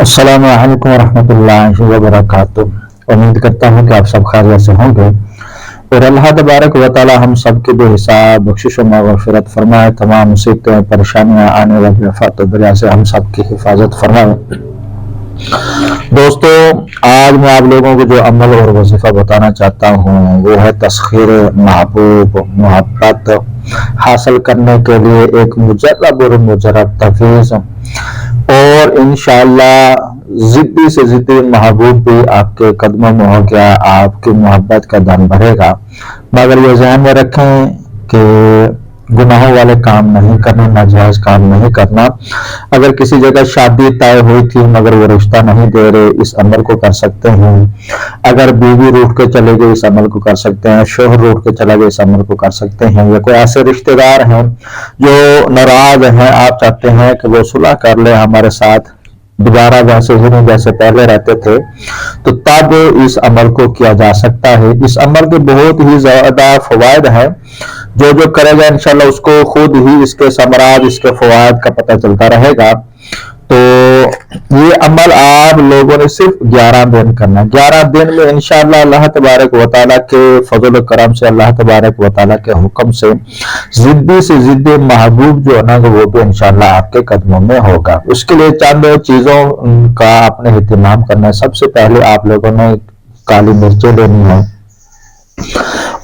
अस्सलामु अलैकुम वरहमतुल्लाहि वबरकातुह। उम्मीद करता हूँ कि आप सब खैरियत से होंगे और अल्लाह तबारक व तआला हम सब के बेहिसाब बख्शिश व मग़फ़िरत फरमाए, तमाम मुसीबतें परेशानियाँ आने वाली आफ़ात व बला से हम सब की हिफाजत फरमाए। दोस्तों, आज मैं आप लोगों को जो अमल और वजीफ़ा बताना चाहता हूँ वो है तस्ख़ीर महबूब, मोहब्बत हासिल करने के लिए एक मुजर्रब और मुजर्रब तवीज़, और इंशाअल्लाह ज़िद्दी से ज़िद्दी महबूब भी आपके कदमों में हो गया, आपकी मोहब्बत का दम भरेगा। मगर ये ज़हन में रखें कि गुनाहों वाले काम नहीं करना, नाजायज़ काम नहीं करना। अगर किसी जगह शादी तय हुई थी मगर वो रिश्ता नहीं दे रहे, इस अमल को कर सकते हैं। अगर बीवी रूठ के चले गए, इस अमल को कर सकते हैं। शोहर रूठ के चला गया, इस अमल को कर सकते हैं। या कोई ऐसे रिश्तेदार हैं जो नाराज हैं, आप चाहते हैं कि वो सुलह कर ले हमारे साथ, दोबारा वैसे ही नहीं जैसे पहले रहते थे, तो तब इस अमल को किया जा सकता है। इस अमल के बहुत ही ज्यादा फवायद है। जो करेगा इंशाल्लाह उसको खुद ही इसके समराज, इसके फवायद का पता चलता रहेगा। तो ये अमल आप लोगों ने सिर्फ 11 दिन करना है। 11 दिन में इंशाअल्लाह अल्लाह तबारक व तआला के फजल करम से, अल्लाह तबारक व तआला के हुक्म से ज़िद्दी से ज़िद्दी महबूब जो है ना, वो भी इंशाअल्लाह आपके कदमों में होगा। उसके लिए चंद चीज़ों का आपने एहतमाम करना है। सबसे पहले आप लोगों ने काली मिर्चें लेनी है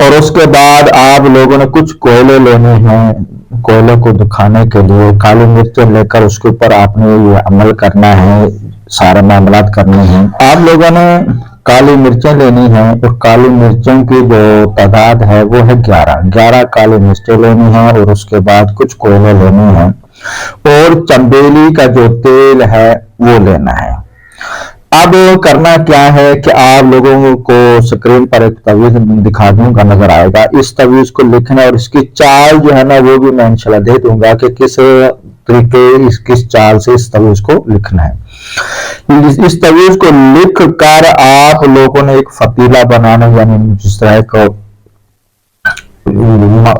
और उसके बाद आप लोगों ने कुछ कोयले लेने हैं। कोयले को दिखाने के लिए काली मिर्चें लेकर उसके ऊपर आपने ये अमल करना है, सारे मामलात करने हैं। आप लोगों ने काली मिर्चें लेनी है और काली मिर्चों की जो तादाद है वो है 11 काली मिर्चें लेनी है और उसके बाद कुछ कोयले लेने हैं और चंबेली का जो तेल है वो लेना है। अब करना क्या है कि आप लोगों को स्क्रीन पर एक तवीज़ दिखा दूंगा, नजर आएगा। इस तवीज़ को लिखना और इसकी चाल जो है ना वो भी मैं इंशाल्लाह दे दूंगा कि किस तरीके किस चाल से इस तवीज़ को लिखना है। इस तवीज़ को लिख कर आप लोगों ने एक फतीला बनाना, यानी जिस तरह को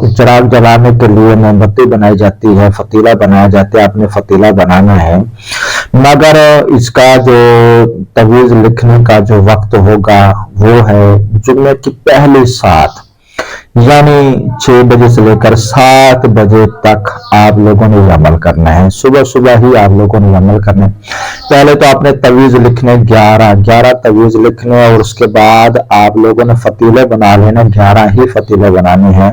चिराग जलाने के लिए मोमबत्ती बनाई जाती है, फतीला बनाया जाता है, आपने फतीला बनाना है। मगर इसका जो तवीज़ लिखने का जो वक्त होगा वो है जुम्मे की पहली सात, यानी 6 बजे से लेकर 7 बजे तक आप लोगों ने ये अमल करना है। सुबह सुबह ही आप लोगों ने अमल करना है। पहले तो आपने तवीज़ लिखने 11 तवीज़ लिखने और उसके बाद आप लोगों ने फतीले बना लेना, 11 ही फतीले बनाने हैं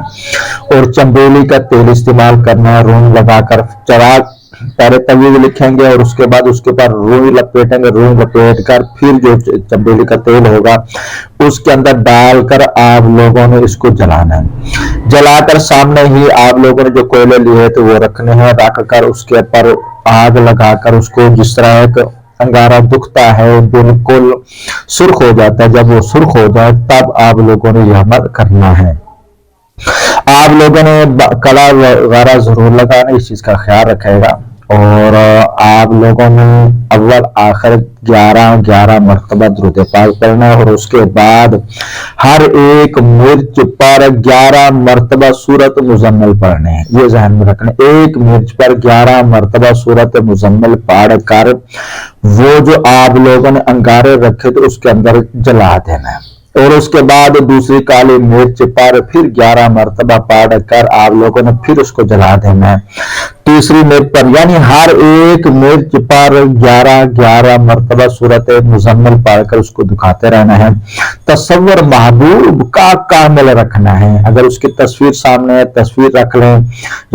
और चंबेली का तेल इस्तेमाल करना है। रूई लगाकर चिराग पहले तवीज़ लिखेंगे और उसके बाद उसके ऊपर रूई लपेटेंगे। रूई लपेट कर फिर जो चंबेली का तेल होगा उसके अंदर डालकर आप लोगों ने इसको जलाना है। जलाकर सामने ही आप लोगों ने जो कोयले लिए थे वो रखने हैं। रख कर उसके ऊपर आग लगाकर उसको, जिस तरह एक अंगारा दुखता है, बिल्कुल सुर्ख हो जाता है, जब वो सुर्ख हो जाए तब आप लोगों ने यह अमल करना है। आप लोगों ने कड़ा वगैरह जरूर लगाना, इस चीज का ख्याल रखेगा। और आप लोगों ने अव्वल आखिर 11 मरतबा दुरूद पाक पढ़ना है और उसके बाद हर एक मिर्च पर 11 मरतबा सूरत मुजम्मिल पढ़ने हैं। ये ज़हन में रखना, एक मिर्च पर 11 मरतबा सूरत मुजम्मिल पढ़ कर वो जो आप लोगों ने अंगारे रखे थे उसके अंदर जला देना है और उसके बाद दूसरी काली मिर्च पर फिर 11 मरतबा पढ़ कर आप लोगों ने फिर उसको जला देना है। तीसरी मिर्च पर, यानी हर एक मिर्च पर 11 मरतबा सूरत मुजम्मिल पढ़कर उसको दिखाते रहना है। तस्वर महबूब का कामिल रखना है। अगर उसकी तस्वीर सामने है, तस्वीर रख लें,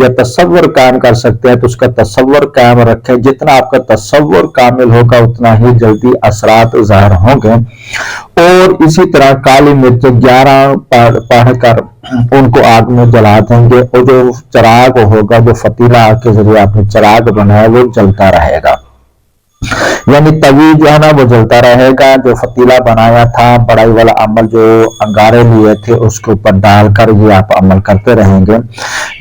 या तस्वर कायम कर सकते हैं तो उसका तस्वर कायम रखें। जितना आपका तस्वर कामिल होगा उतना ही जल्दी असरात ज़ाहिर होंगे। और इसी तरह काली मिर्च 11 पढ़कर उनको आग में जला देंगे और जो चिराग होगा, जो फतीला के जरिए आपने चिराग बनाया वो जलता रहेगा, यानी तवी जो है ना वो जलता रहेगा। जो फतीला बनाया था, बड़ाई वाला अमल जो अंगारे लिए थे उसके ऊपर डालकर ये आप अमल करते रहेंगे।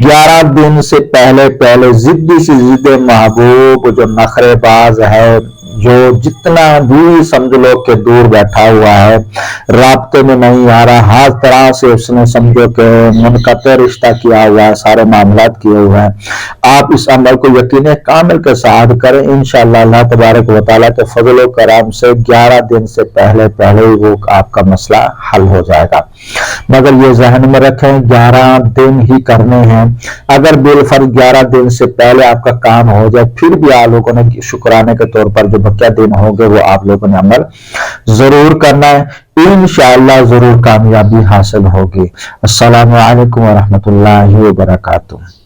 11 दिन से पहले ज़िद्दी से ज़िद्दी महबूब जो नखरेबाज है, जो जितना भी समझ लो कि दूर बैठा हुआ है, राब्ते में नहीं आ रहा, हर तरह से उसने समझो कि मुनक़ते रिश्ता किया हुआ है, सारे मामलात किए हुए हैं, आप इस अमल को यकीन कामिल के साथ करें। इंशाअल्लाह अल्लाह तबारक व तआला के फजल करम से 11 दिन से पहले पहले ही वो आपका मसला हल हो जाएगा। मगर ये जहन में रखें 11 दिन ही करने हैं। अगर बिलफर्ज 11 दिन से पहले आपका काम हो जाए, फिर भी आप लोगों ने शुक्राने के तौर पर जो बकिया दिन होंगे वो आप लोगों ने अमल जरूर करना है। इंशाअल्लाह जरूर कामयाबी हासिल होगी। अस्सलामु अलैकुम व रहमतुल्लाहि व बरकातुहू।